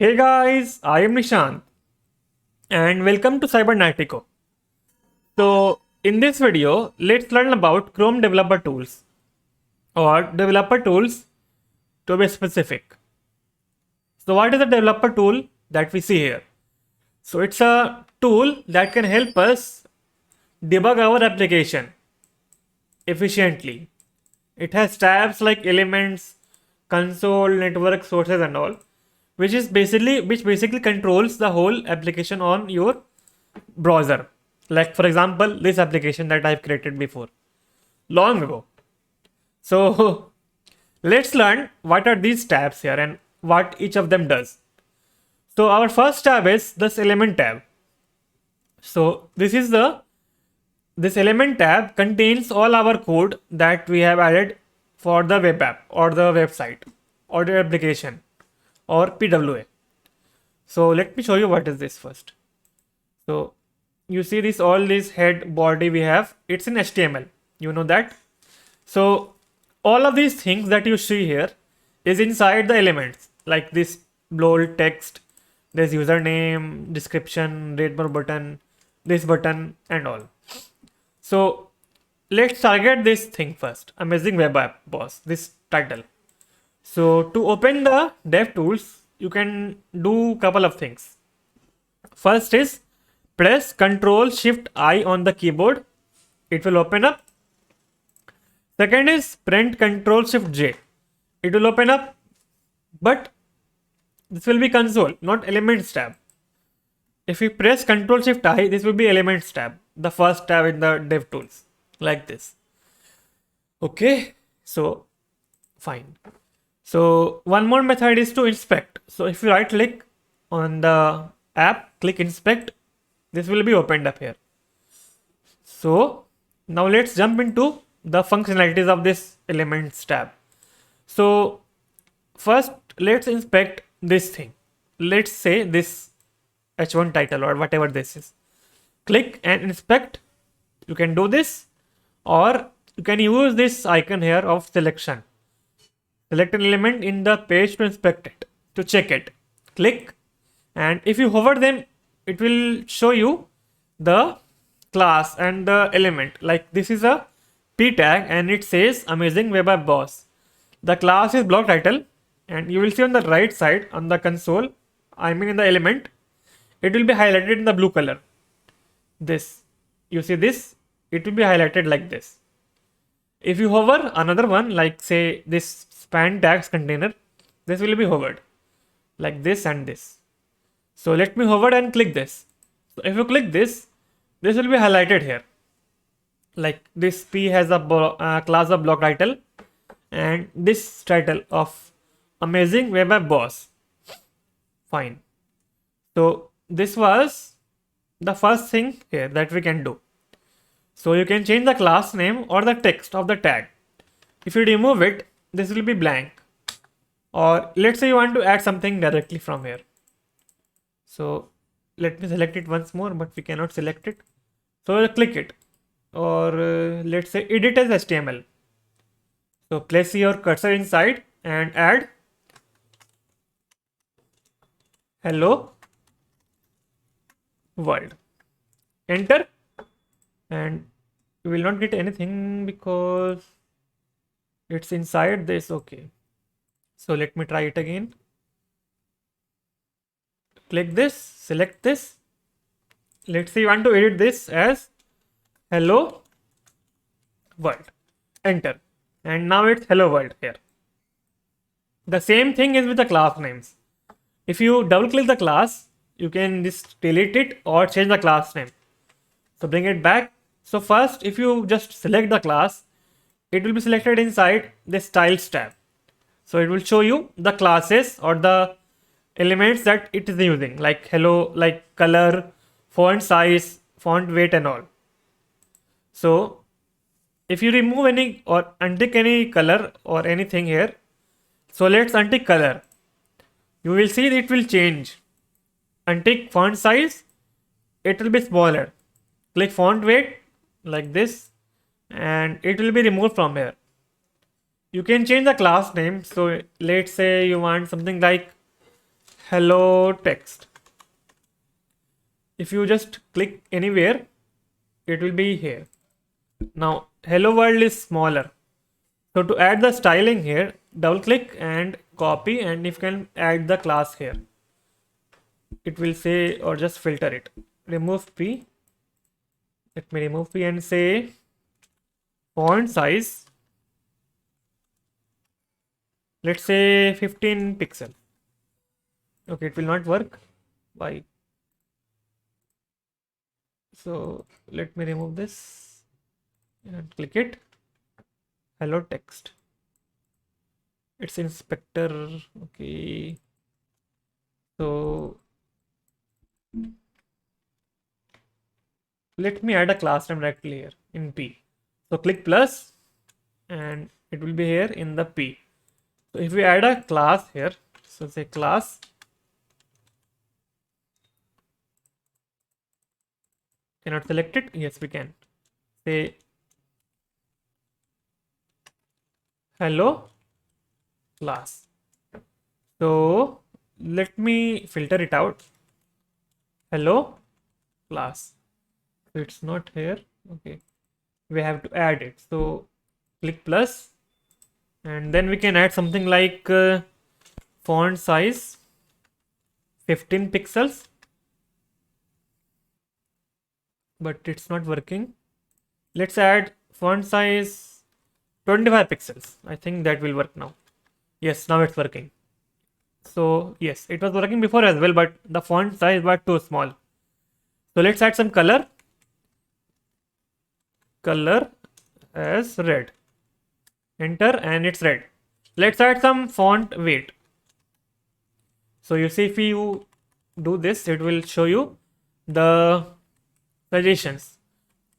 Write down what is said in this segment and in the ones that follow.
Hey guys, I am Nishant and welcome to Cybernetico. So, in this video, let's learn about Chrome developer tools or developer tools to be specific. So, what is a developer tool that we see here? So, it's a tool that can help us debug our application efficiently. It has tabs like elements, console, network, sources, and all, which basically controls the whole application on your browser. Like for example, this application that I've created before, long ago. So let's learn what are these tabs here and what each of them does. So our first tab is this element tab. So this element tab contains all our code that we have added for the web app or the website or the application or PWA. So let me show you what is this first. So you see this, all this head body we have, it's in HTML, you know that. So all of these things that you see here is inside the elements, like this bold text, this username, description, rate more button, this button and all. So let's target this thing first, amazing web app boss, this title. So to open the dev tools, you can do couple of things. First is press Ctrl Shift I on the keyboard. It will open up. Second is print Ctrl Shift J. It will open up. But this will be console, not elements tab. If you press Ctrl Shift I, this will be elements tab, the first tab in the dev tools, like this. Okay, so fine. So one more method is to inspect. So if you right click on the app, click inspect, this will be opened up here. So now let's jump into the functionalities of this elements tab. So first let's inspect this thing. Let's say this h1 title or whatever this is. Click and inspect. You can do this, or you can use this icon here of selection. Select an element in the page to inspect it, to check it. Click, and if you hover them, it will show you the class and the element. Like this is a p tag and it says amazing web app boss. The class is block title, and you will see on the right side on the console, I mean in the element, it will be highlighted in the blue color. This, you see this, it will be highlighted like this. If you hover another one, like say this span tags container, this will be hovered like this and this. So let me hover and click this. So if you click this, this will be highlighted here. Like this P has a class of block title and this title of amazing web app boss. Fine. So this was the first thing here that we can do. So you can change the class name or the text of the tag. If you remove it, this will be blank. Or let's say you want to add something directly from here. So let me select it once more, but we cannot select it. So click it, or let's say edit as HTML. So place your cursor inside and add hello world. Enter, and you will not get anything because it's inside this. Okay, so let me try it again. Click this, select this. Let's say you want to edit this as hello world. Enter, and now it's hello world here. The same thing is with the class names. If you double click the class, you can just delete it or change the class name. So bring it back. So first, if you just select the class, it will be selected inside this styles tab. So it will show you the classes or the elements that it is using, like hello, like color, font size, font weight and all. So if you remove any or untick any color or anything here, so let's untick color. You will see it will change. Untick font size, it will be smaller. Click font weight like this and it will be removed from here. You can change the class name. So let's say you want something like hello text. If you just click anywhere, it will be here. Now hello world is smaller. So to add the styling here, double click and copy, and if you can add the class here, it will say, or just filter it. Remove P. Let me remove P and say font size. Let's say 15 pixel. Okay, it will not work. Why? So let me remove this and click it. Hello text. It's inspector. Okay. So let me add a class name directly here in P. So click plus and it will be here in the P. So if we add a class here, so say class, cannot select it. Yes, we can say hello class. So let me filter it out. Hello class. So it's not here. Okay, we have to add it. So click plus, and then we can add something like font size 15 pixels, but it's not working. Let's add font size 25 pixels. I think that will work now. Yes, now it's working. So yes, it was working before as well, but the font size was too small. So let's add some color. Color as red. Enter, and it's red. Let's add some font weight. So you see, if you do this, it will show you the suggestions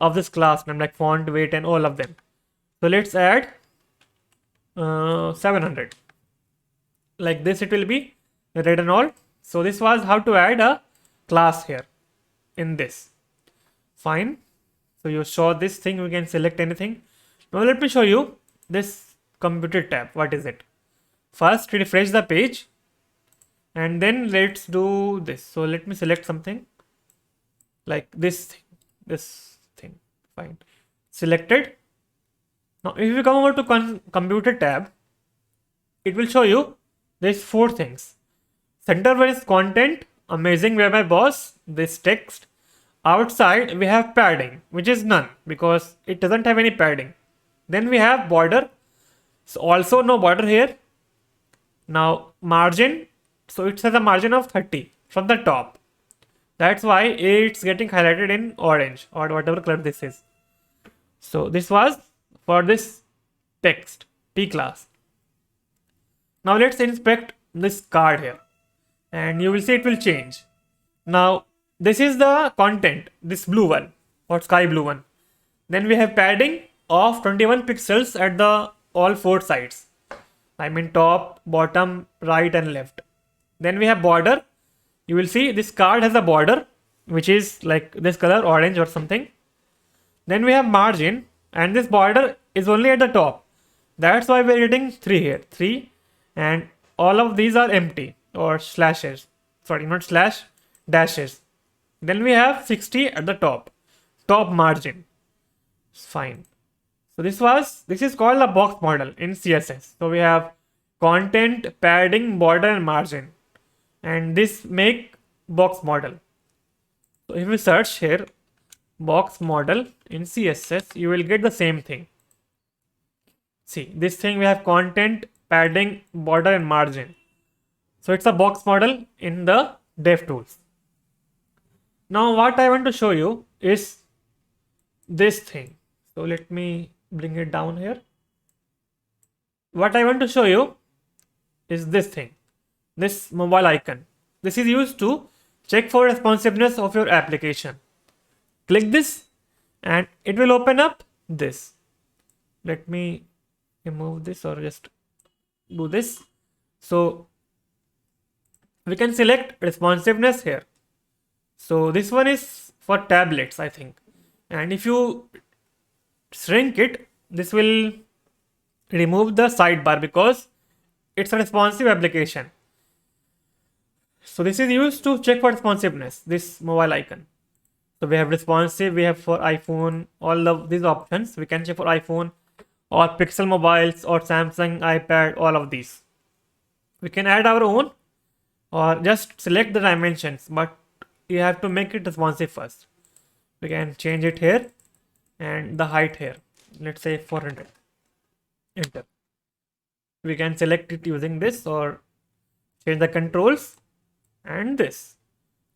of this class name, like font weight and all of them. So let's add 700. Like this, it will be red and all. So this was how to add a class here in this. Fine. So you saw this thing, we can select anything. Now let me show you this computer tab. What is it? First refresh the page, and then let's do this. So let me select something like this thing. Fine. Selected. Now if you come over to computer tab, it will show you there's 4 things. Center one is content, amazing whereby boss, this text. Outside we have padding, which is none because it doesn't have any padding. Then we have border, so also no border here. Now margin, so it has a margin of 30 from the top. That's why it's getting highlighted in orange or whatever color this is. So this was for this text T class. Now let's inspect this card here, and you will see it will change. Now this is the content, this blue one or sky blue one. Then we have padding of 21 pixels at the all 4 sides. I mean top, bottom, right and left. Then we have border. You will see this card has a border which is like this color, orange or something. Then we have margin, and this border is only at the top. That's why we're getting 3 here. 3, and all of these are empty or slashes. Sorry, not slash, dashes. Then we have 60 at the top margin. Fine. So this is called a box model in CSS. So we have content, padding, border and margin, and this make box model. So if we search here box model in CSS, you will get the same thing. See, this thing we have content, padding, border and margin. So it's a box model in the DevTools. Now what I want to show you is this thing. So let me bring it down here. What I want to show you is this thing, this mobile icon. This is used to check for responsiveness of your application. Click this and it will open up this. Let me remove this or just do this. So we can select responsiveness here. So this one is for tablets, I think. And if you shrink it, this will remove the sidebar because it's a responsive application. So this is used to check for responsiveness, this mobile icon. So we have responsive, we have for iPhone, all of these options. We can check for iPhone or Pixel mobiles or Samsung, iPad, all of these. We can add our own or just select the dimensions, but you have to make it responsive first. We can change it here and the height here. Let's say 400. Enter. We can select it using this or change the controls and this.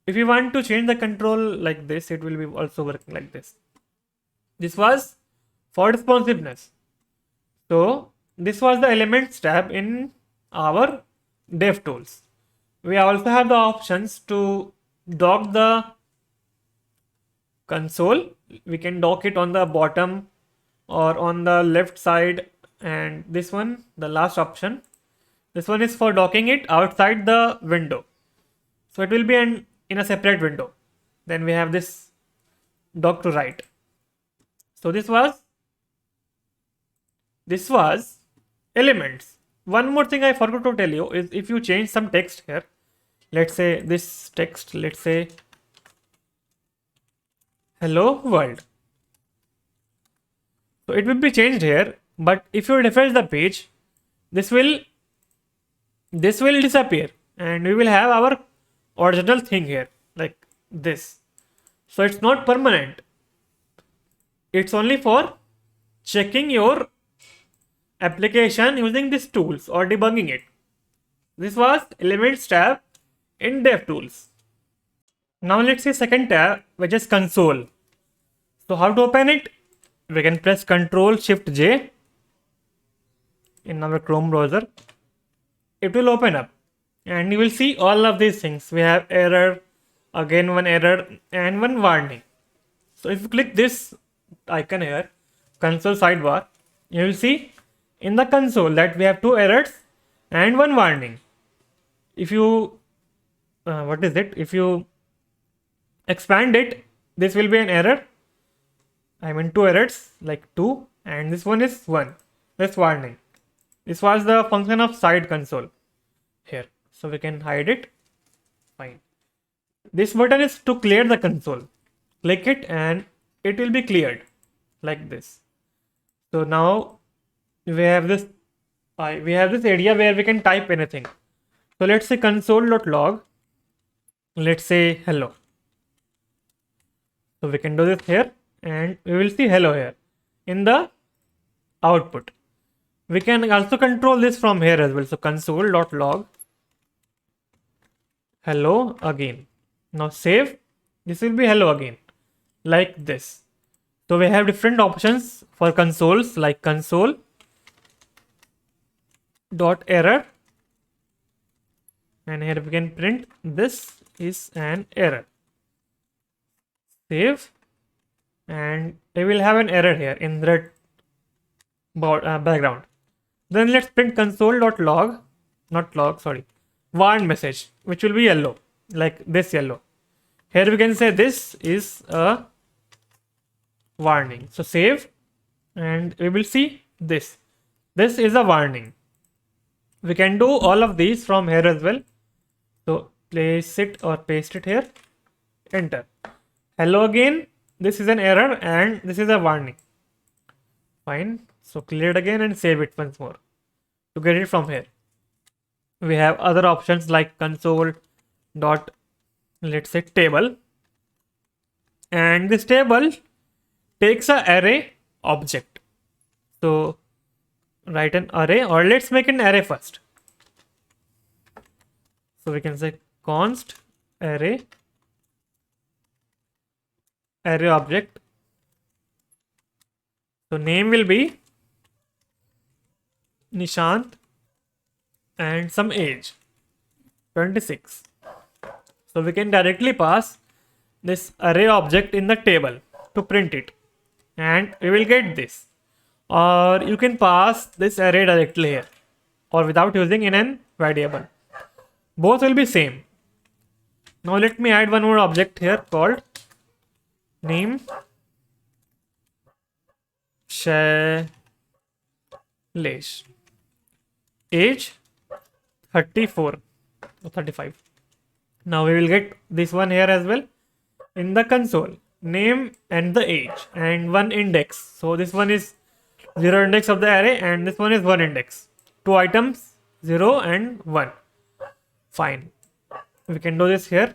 If you want to change the control like this, it will be also working like this. This was for responsiveness. So this was the elements tab in our DevTools. We also have the options to dock the console. We can dock it on the bottom or on the left side, and this one, the last option, this one is for docking it outside the window. So it will be in a separate window. Then we have this dock to right. So this was elements. One more thing I forgot to tell you is if you change some text here, let's say this text, let's say hello world. So it will be changed here, but if you refresh the page, this will disappear and we will have our original thing here like this. So it's not permanent. It's only for checking your application using these tools or debugging it. This was Elements tab in DevTools. Now let's see second tab, which is console. So how to open it? We can press Ctrl Shift J in our Chrome browser. It will open up and you will see all of these things. We have error, again one error and one warning. So if you click this icon here, console sidebar, you will see in the console that we have 2 errors and 1 warning. If you if you expand it, this will be an error. I mean 2 errors like 2, and this one is 1. This warning. This was the function of side console here. So we can hide it. Fine. This button is to clear the console. Click it and it will be cleared like this. So now we have this area where we can type anything. So let's say console.log. Let's say hello. So we can do this here and we will see hello here in the output. We can also control this from here as well. So console.log hello again. Now save. This will be hello again like this. So we have different options for consoles like console.error, and here we can print this is an error. Save, and we will have an error here in red background. Then let's print console.log, not log, sorry, warn message, which will be yellow, like this yellow. Here we can say this is a warning. So save, and we will see this. This is a warning. We can do all of these from here as well. So place it or paste it here. Enter. Hello again. This is an error and this is a warning. Fine. So clear it again and save it once more to get it from here. We have other options like console dot, let's say, table, and this table takes a array object. So write an array, or let's make an array first. So we can say const array object. So name will be Nishant and some age 26. So we can directly pass this array object in the table to print it, and we will get this. Or you can pass this array directly here or without using in an variable. Both will be same. Now let me add one more object here called name Shailesh, age 34 or 35. Now we will get this one here as well. In the console, name and the age and one index. So this one is 0 index of the array and this one is 1 index. Two items, 0 and 1. Fine. We can do this here.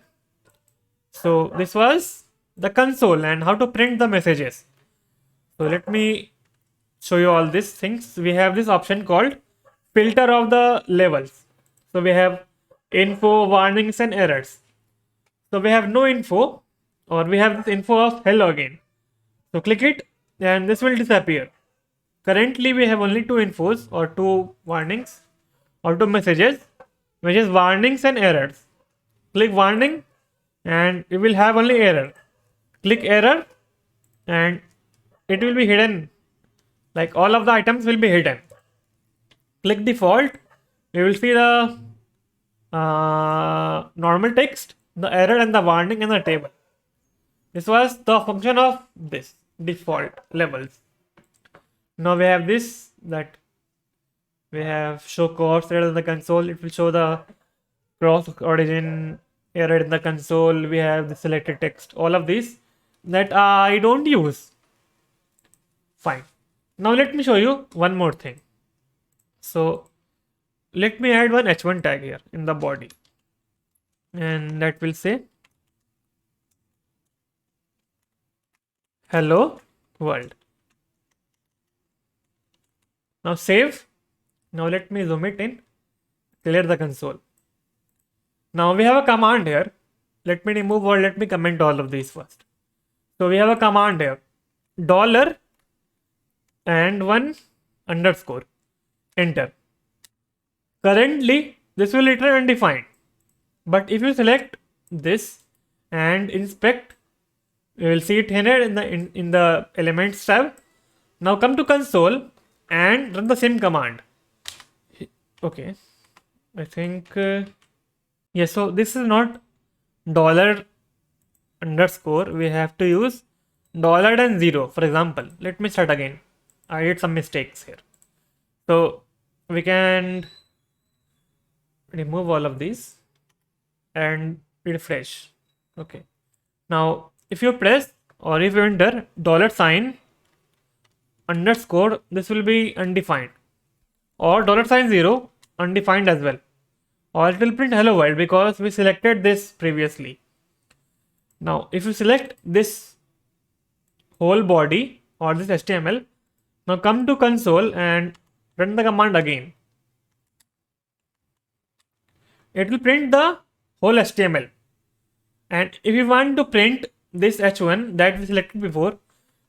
So this was the console and how to print the messages. So let me show you all these things. We have this option called filter of the levels. So we have info, warnings and errors. So we have no info, or we have this info of hello again. So click it and this will disappear. Currently we have only two infos or two warnings or two messages, which is warnings and errors. Click warning and you will have only error. Click error and it will be hidden. Like all of the items will be hidden. Click default, you will see the normal text, the error and the warning in the table. This was the function of this default levels. Now we have this, that we have show course error in the console. It will show the cross origin error in the console. We have the selected text, all of these that I don't use. Fine. Now let me show you one more thing. So let me add one h1 tag here in the body, and that will say hello world. Now save. Now let me zoom it in, clear the console. Now we have a command here. Let me remove or let me comment all of these first. So we have a command here, dollar and one underscore, enter. Currently this will return undefined, but if you select this and inspect, you will see it here in the elements tab. Now come to console and run the same command. Okay, I think yes. So this is not dollar underscore. We have to use dollar and zero. For example, let me start again. I did some mistakes here. So we can remove all of these and refresh. Okay. Now if you press or if you enter dollar sign underscore, this will be undefined, or dollar sign zero undefined as well, or it will print hello world because we selected this previously. Now if you select this whole body or this HTML, now come to console and run the command again. It will print the whole HTML, and if you want to print this h1 that we selected before,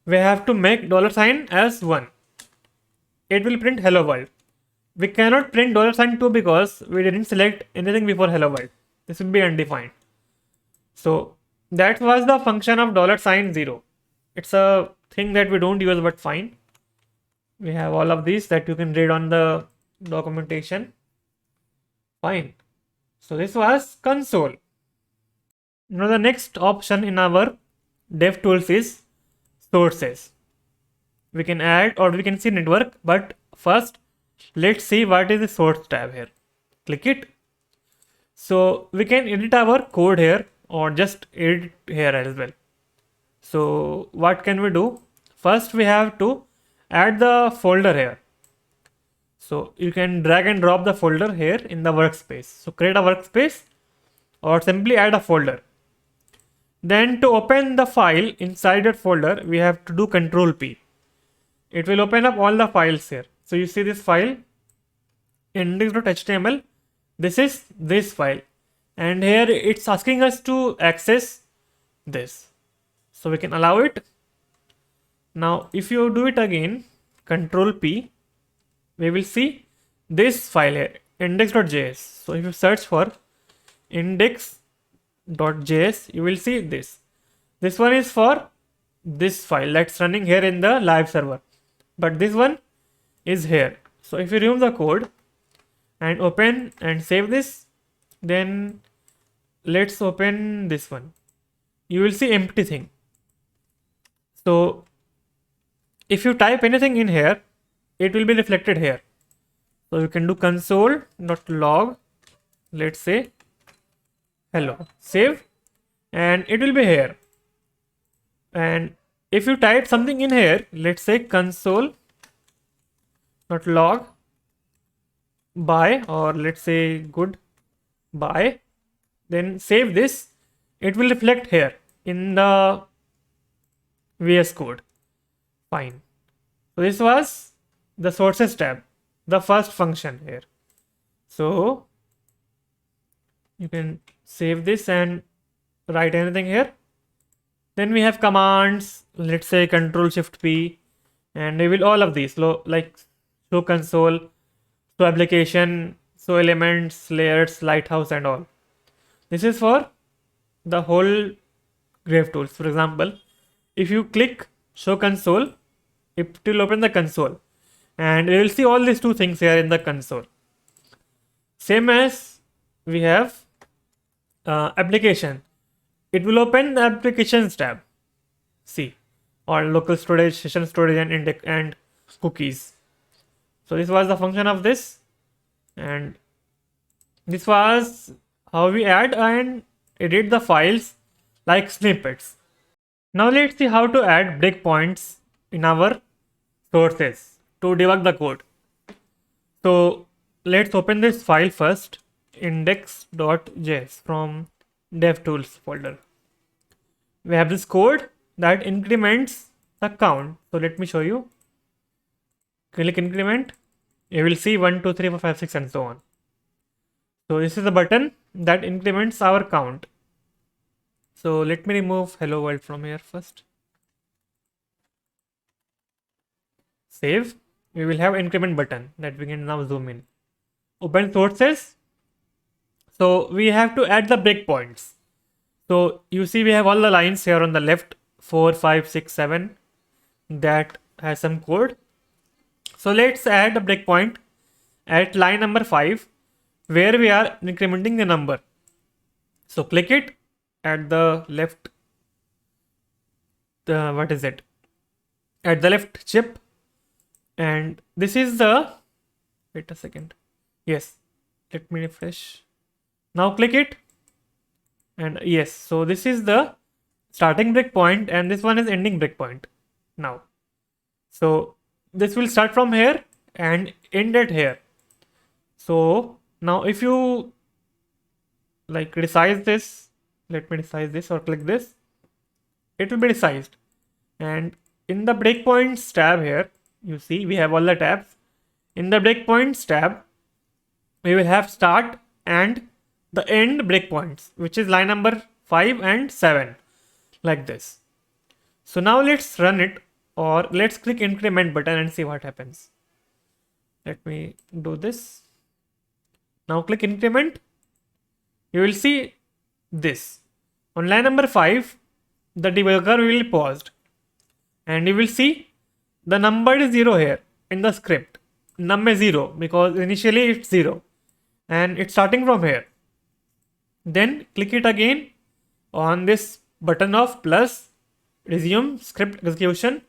we have to make dollar sign as 1. It will print hello world. We cannot print dollar sign 2 because we didn't select anything before hello world. This will be undefined. So that was the function of dollar sign 0. It's a thing that we don't use, but fine. We have all of these that you can read on the documentation. Fine. So this was console. Now the next option in our dev tools is sources. We can add or we can see network, but first let's see what is the source tab here. Click it. So we can edit our code here or just edit here as well. So what can we do? First we have to add the folder here. So you can drag and drop the folder here in the workspace. So create a workspace or simply add a folder. Then to open the file inside that folder, we have to do Control P. It will open up all the files here. So you see this file, index.html. This is this file. And here it's asking us to access this. So we can allow it. Now if you do it again, Control P, we will see this file here, index.js. So if you search for index.js, you will see this. This one is for this file that's running here in the live server, but this one is here. So if you remove the code and open and save this, then let's open this one. You will see empty thing. So if you type anything in here, it will be reflected here. So you can do console.log, let's say hello, save, and it will be here. And if you type something in here, let's say console not log by, or let's say good by, then save this, it will reflect here in the VS Code. Fine. So this was the sources tab, the first function here. So you can save this and write anything here. Then we have commands, let's say Control Shift P, and we will all of these like show console, show application, show elements, layers, lighthouse, and all. This is for the whole graph tools. For example, if you click show console, it will open the console, and you will see all these two things here in the console. Same as we have application, it will open the applications tab. See, or local storage, session storage, and index and cookies. So this was the function of this, and this was how we add and edit the files like snippets. Now let's see how to add breakpoints in our sources to debug the code. So let's open this file first, index.js from DevTools folder. We have this code that increments the count. So let me show you. Click increment. You will see 1, 2, 3, 4, 5, 6, and so on. So this is the button that increments our count. So let me remove hello world from here first. Save. We will have increment button that we can now zoom in. Open sources. So we have to add the breakpoints. So you see we have all the lines here on the left, 4, 5, 6, 7, that has some code. So let's add a breakpoint at line number 5 where we are incrementing the number. So click it at the left, at the left chip, and this is the, wait a second, yes, let me refresh. Now click it, and yes, so this is the starting breakpoint and this one is ending breakpoint now. So this will start from here and end at here. So now if you like resize this, let me resize this or click this, it will be resized. And in the breakpoints tab here, you see we have all the tabs. In the breakpoints tab, we will have start and the end breakpoints, which is line number 5 and 7, like this. So now let's run it, or let's click increment button and see what happens. Let me do this. Now click increment. You will see this. On line number 5, the debugger will be paused, and you will see the number is 0 here in the script. Num is 0 because initially it's 0 and it's starting from here. Then click it again on this button of plus, resume script execution,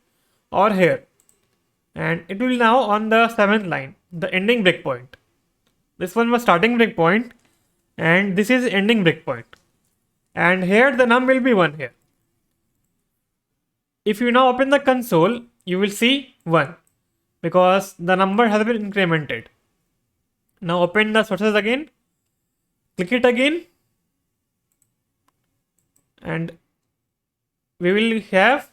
or here, and it will now on the 7th line, the ending breakpoint. This one was starting breakpoint and this is ending breakpoint, and here the num will be 1 here. If you now open the console, you will see 1 because the number has been incremented. Now open the sources again, click it again, and we will have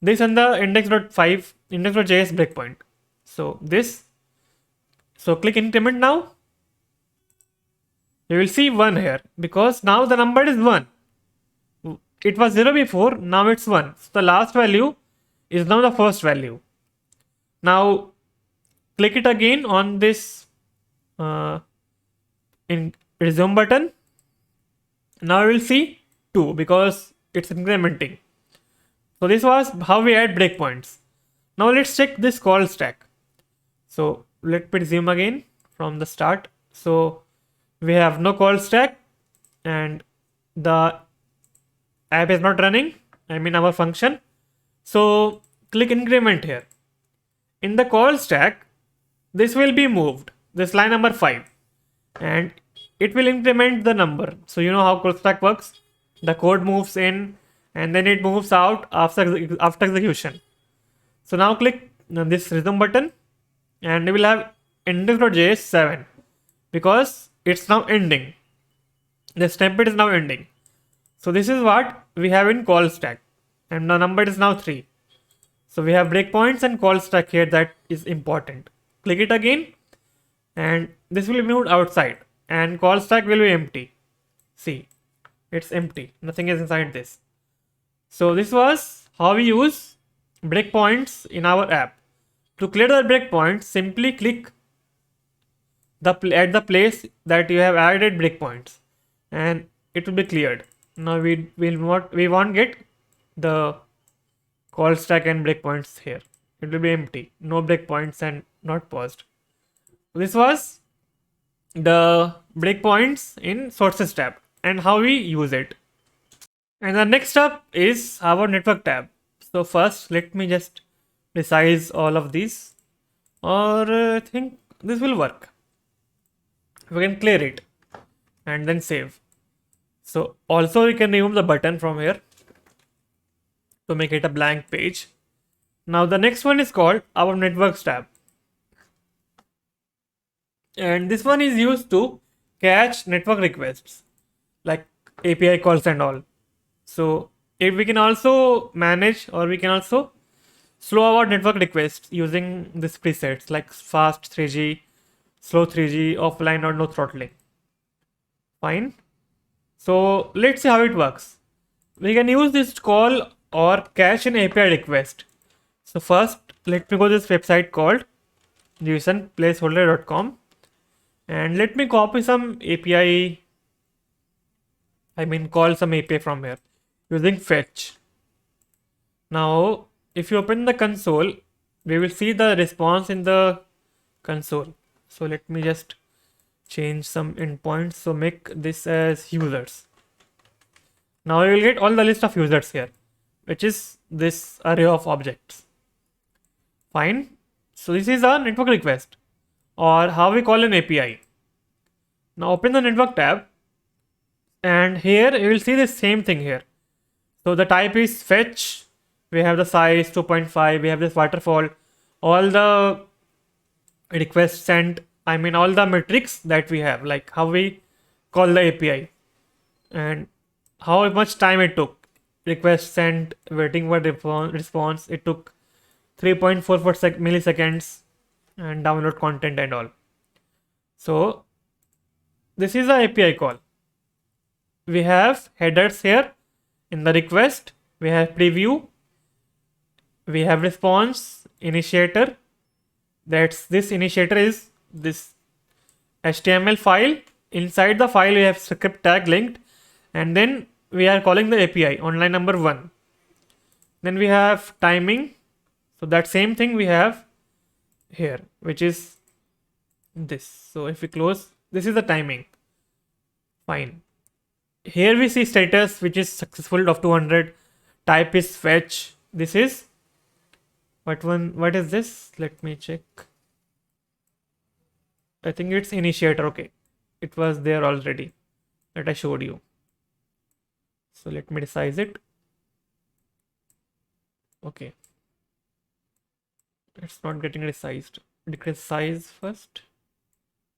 this on the index.5 index.js breakpoint. So this, so click increment now. You will see 1 here because now the number is 1. It was 0 before, now it's 1. So the last value is now the first value. Now click it again on this in resume button. Now you will see 2 because it's incrementing. So this was how we add breakpoints. Now let's check this call stack. So let me resume again from the start. So we have no call stack and the app is not running, I mean our function. So click increment here. In the call stack, this will be moved, this line number 5, and it will increment the number. So you know how call stack works. The code moves in and then it moves out after execution. So now click on this resume button and you will have index.js 7 because it's now ending. The snippet is now ending. So this is what we have in call stack and the number is now 3. So we have breakpoints and call stack here, that is important. Click it again and this will be moved outside and call stack will be empty. See, it's empty, nothing is inside this. So this was how we use breakpoints in our app. To clear the breakpoints, simply click at the place that you have added breakpoints and it will be cleared. Now we won't get the call stack and breakpoints here. It will be empty, no breakpoints and not paused. This was the breakpoints in sources tab and how we use it. And the next up is our network tab. So first let me just resize all of these, or I think this will work. We can clear it and then save. So also we can remove the button from here to make it a blank page. Now the next one is called our networks tab. And this one is used to catch network requests like API calls and all. So if we can also manage, or we can also slow our network requests using these presets like fast 3G, slow 3G, offline or no throttling. Fine. So let's see how it works. We can use this call or catch an API request. So first let me go to this website called jsonplaceholder.com and let me copy some API, call some API from here using fetch. Now if you open the console, we will see the response in the console. So let me just change some endpoints. So make this as users. Now you will get all the list of users here, which is this array of objects. Fine. So this is a network request, or how we call an API. Now open the network tab and here you will see the same thing here. So the type is fetch, we have the size 2.5, we have this waterfall, all the requests sent, all the metrics that we have, like how we call the API and how much time it took. Request sent, waiting for response, it took 3.44 milliseconds, and download content and all. So this is the API call. We have headers here in the request, we have preview, we have response, initiator. That's this initiator is this HTML file. Inside the file we have script tag linked, and then we are calling the API on line number 1. Then we have timing. So that same thing we have here, which is this. So if we close, this is the timing. Fine. Here we see status, which is successful of 200. Type is fetch. This is what one? What is this? Let me check. I think it's initiator. Okay, it was there already that I showed you. So let me resize it. Okay, it's not getting resized. Decrease size first.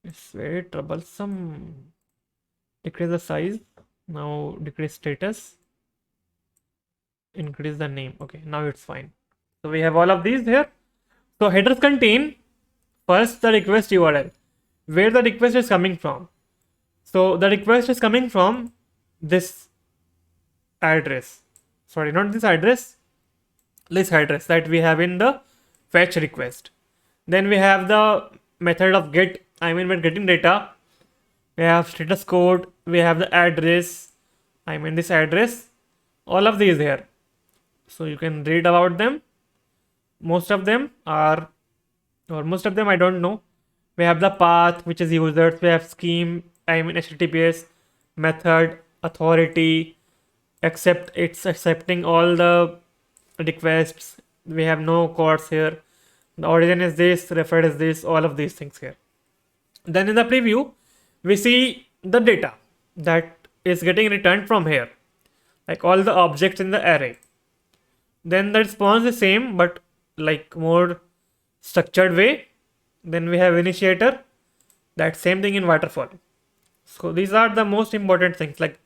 It's very troublesome. Decrease the size. Now decrease status. Increase the name. Okay, now it's fine. So we have all of these here. So headers contain first the request URL, where the request is coming from. So the request is coming from this address. Sorry, not this address. This address that we have in the fetch request. Then we have the method of get. When getting data, we have status code. We have the address. This address. All of these here. So you can read about them. Most of them are, or most of them I don't know. We have the path, which is users. We have scheme. HTTPS method, authority, accept. It's accepting all the requests. We have no codes here. The origin is this, referred is this, all of these things here. Then in the preview, we see the data that is getting returned from here, like all the objects in the array. Then the response is same, but like more structured way. Then we have initiator, that same thing in waterfall. So these are the most important things, like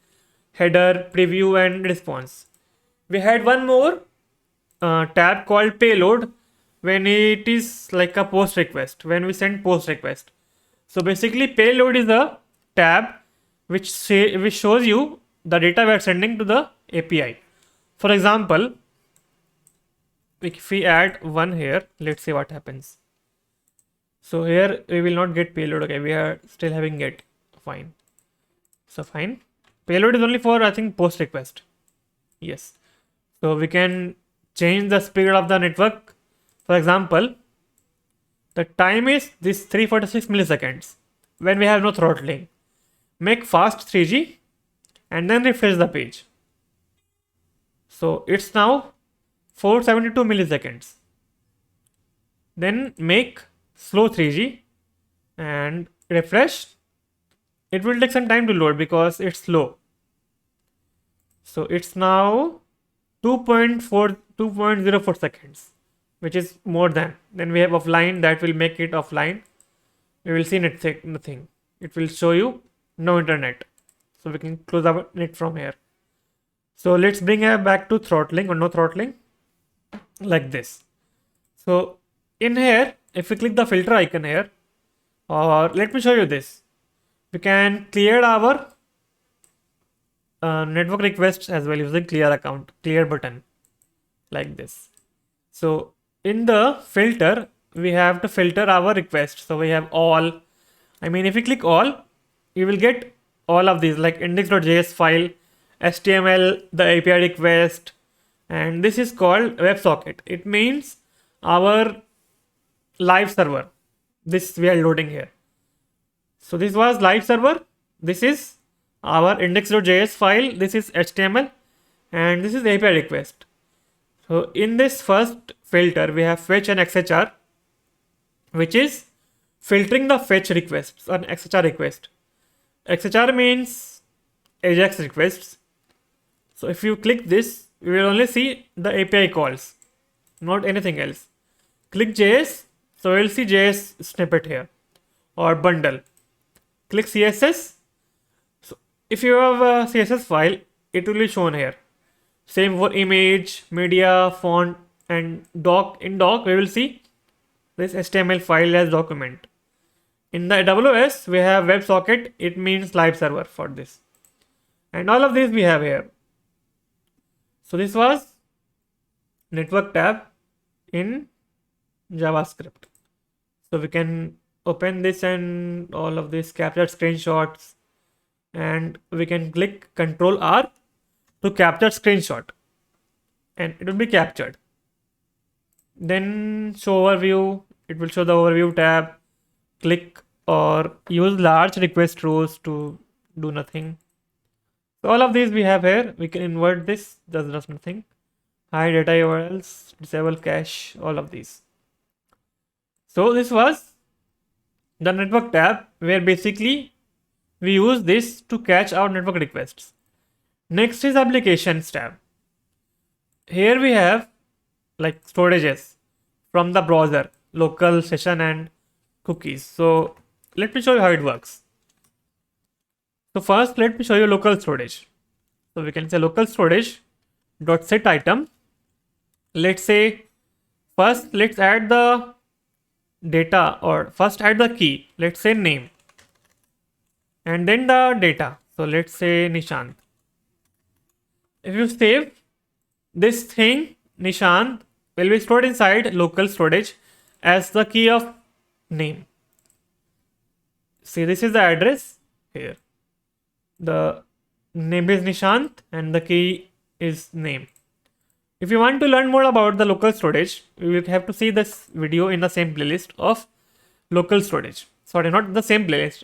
header, preview, and response. We had one more tab called payload when it is like a post request, when we send post request. So basically payload is a tab which shows you the data we are sending to the API. For example, if we add one here, let's see what happens. So here we will not get payload. Okay, we are still having get. Fine. So fine. Payload is only for, I think, post request. Yes. So we can change the speed of the network. For example, the time is this 346 milliseconds when we have no throttling. Make fast 3G and then refresh the page. So it's now 472 milliseconds. Then make slow 3G and refresh. It will take some time to load because it's slow. So it's now 2.04 seconds, which is more than. Then we have offline, that will make it offline. We will see nothing. It will show you no internet. So we can close our net from here. So let's bring it back to throttling or no throttling, like this. So in here, if we click the filter icon here, or let me show you this, we can clear our network requests as well using clear account, clear button, like this. So in the filter, we have to filter our requests. So we have all. I mean, if we click all, you will get all of these, like index.js file, HTML, the API request, and this is called WebSocket. It means our live server. This we are loading here. So this was live server. This is our index.js file. This is HTML, and this is API request. So in this first filter, we have fetch and XHR, which is filtering the fetch requests on XHR request. XHR means AJAX requests. So if you click this, you will only see the API calls, not anything else. Click JS, so we'll see JS snippet here or bundle. Click CSS. So if you have a CSS file, it will be shown here. Same for image, media, font, and doc. In doc, we will see this HTML file as document. In the AWS, we have WebSocket. It means live server for this. And all of these we have here. So this was network tab in JavaScript. So we can open this and all of this, capture screenshots, and we can click Ctrl R to capture screenshot, and it will be captured. Then show overview, it will show the overview tab. Click or use large request rows to do nothing. So all of these we have here. We can invert this, does nothing. Hide data URLs, disable cache, all of these. So this was the network tab, where basically we use this to catch our network requests. Next is applications tab. Here we have like storages from the browser, local, session, and cookies. So let me show you how it works. So first, let me show you local storage. So we can say local storage dot set item. Let's say first let's add the data, or first add the key. Let's say name, and then the data. So let's say Nishant. If you save this thing, Nishant will be stored inside local storage as the key of name. See, this is the address here. The name is Nishant and the key is name. If you want to learn more about the local storage, you will have to see this video in the same playlist of local storage. Sorry, not the same playlist.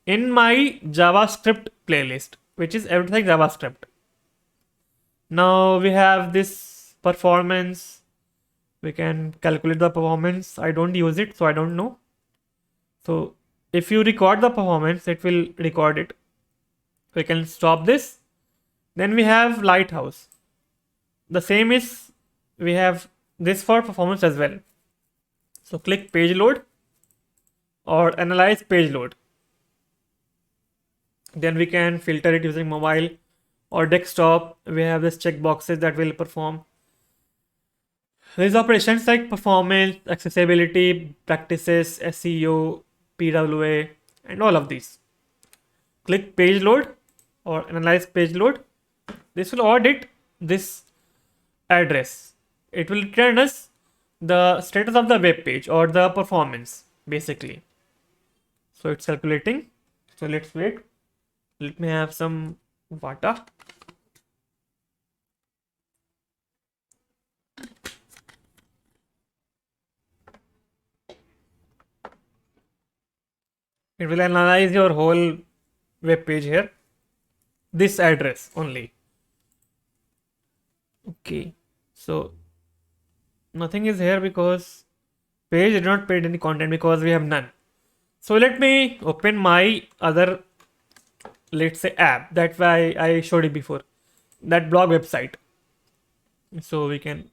In my JavaScript playlist, which is everything JavaScript. Now we have this performance. We can calculate the performance. I don't use it, so I don't know. So if you record the performance, it will record it. We can stop this. Then we have Lighthouse. The same is, we have this for performance as well. So click page load or analyze page load. Then we can filter it using mobile or desktop. We have this check boxes that will perform these operations like performance, accessibility, practices, SEO, PWA, and all of these. Click page load or analyze page load. This will audit this address. It will return us the status of the web page or the performance basically. So it's calculating. So let's wait. Let me have some water. It will analyze your whole web page here. This address only. Okay. So nothing is here because page did not paid any content because we have none. So let me open my other, let's say, app. That's why I showed it before. That blog website. So we can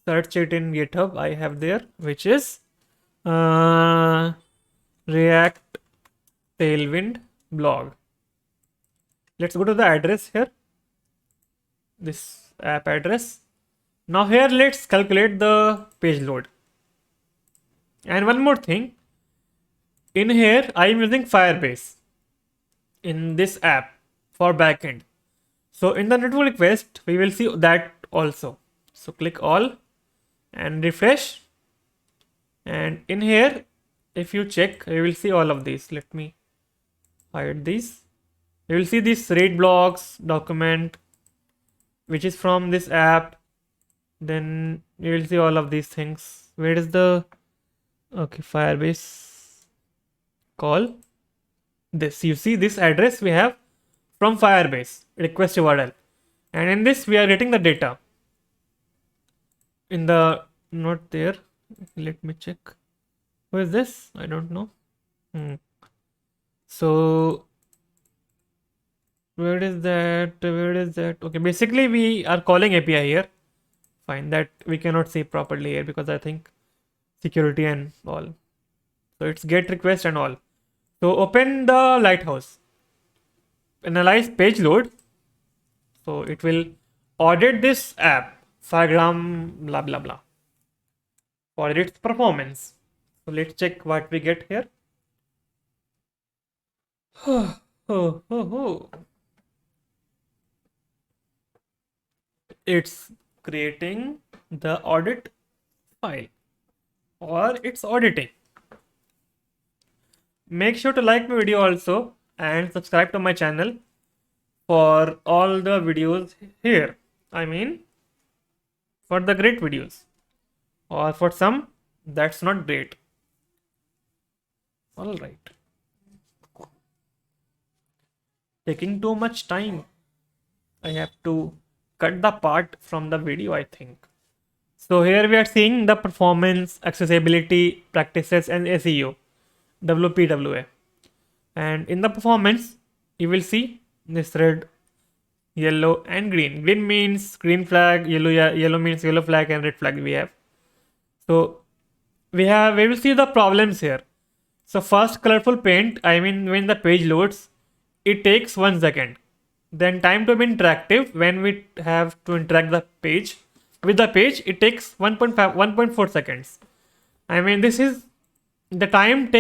search it in GitHub. I have there, which is React Tailwind blog. Let's go to the address here. This app address. Now here let's calculate the page load. And one more thing. In here I am using Firebase in this app for backend. So in the network request we will see that also. So click all and refresh. And in here, if you check, you will see all of these. Let me hide these. You will see this read blogs document, which is from this app. Then you will see all of these things. Where is the, okay, Firebase call? This, you see this address we have from Firebase request URL. And in this we are getting the data. In the, not there. Let me check. Who is this? I don't know. So where is that? Where is that? Okay, basically we are calling API here. Fine, that we cannot see properly here because I think security and all. So it's get request and all. So open the Lighthouse. Analyze page load. So it will audit this app, Firegram, blah blah blah, for its performance. So let's check what we get here. It's creating the audit file, or it's auditing. Make sure to like my video also and subscribe to my channel for all the videos here. I mean, for the great videos, or for some that's not great. All right, taking too much time. I have to cut the part from the video, I think. So here we are seeing the performance, accessibility, practices, and SEO, WPWA. And in the performance, you will see this red, yellow, and green. Green means green flag, yellow means yellow flag, and red flag we have. So we will see the problems here. So first, colorful paint, I mean when the page loads, it takes 1 second. Then time to be interactive, when we have to interact the page with the page, it takes 1.4 seconds. I mean this is the time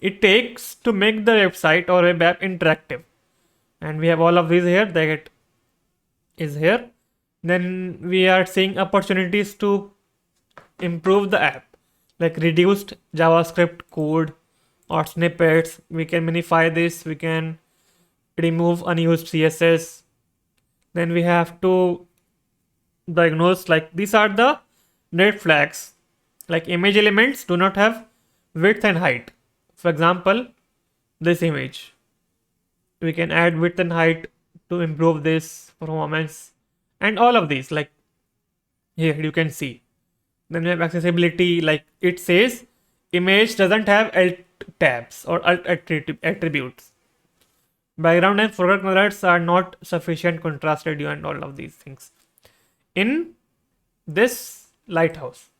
it takes to make the website or web app interactive. And we have all of these here, that is here. Then we are seeing opportunities to improve the app, like reduced JavaScript code or snippets. We can minify this, we can remove unused CSS. Then we have to diagnose, like these are the red flags, like image elements do not have width and height. For example, this image, we can add width and height to improve this performance, and all of these, like here you can see. Then we have accessibility, like it says image doesn't have alt tabs or alt attributes. Background and foreground colors are not sufficient contrast radio and all of these things in this Lighthouse.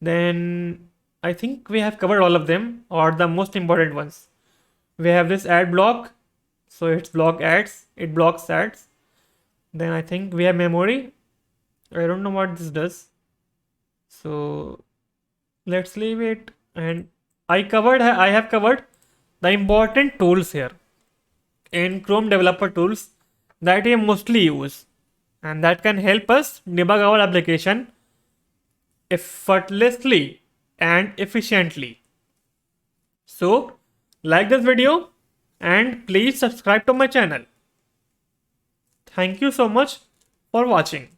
Then I think we have covered all of them, or the most important ones. We have this ad block, so it's block ads, it blocks ads. Then I think we have memory. I don't know what this does, so let's leave it. And I have covered the important tools here in Chrome developer tools that we mostly use and that can help us debug our application effortlessly and efficiently. So like this video and please subscribe to my channel. Thank you so much for watching.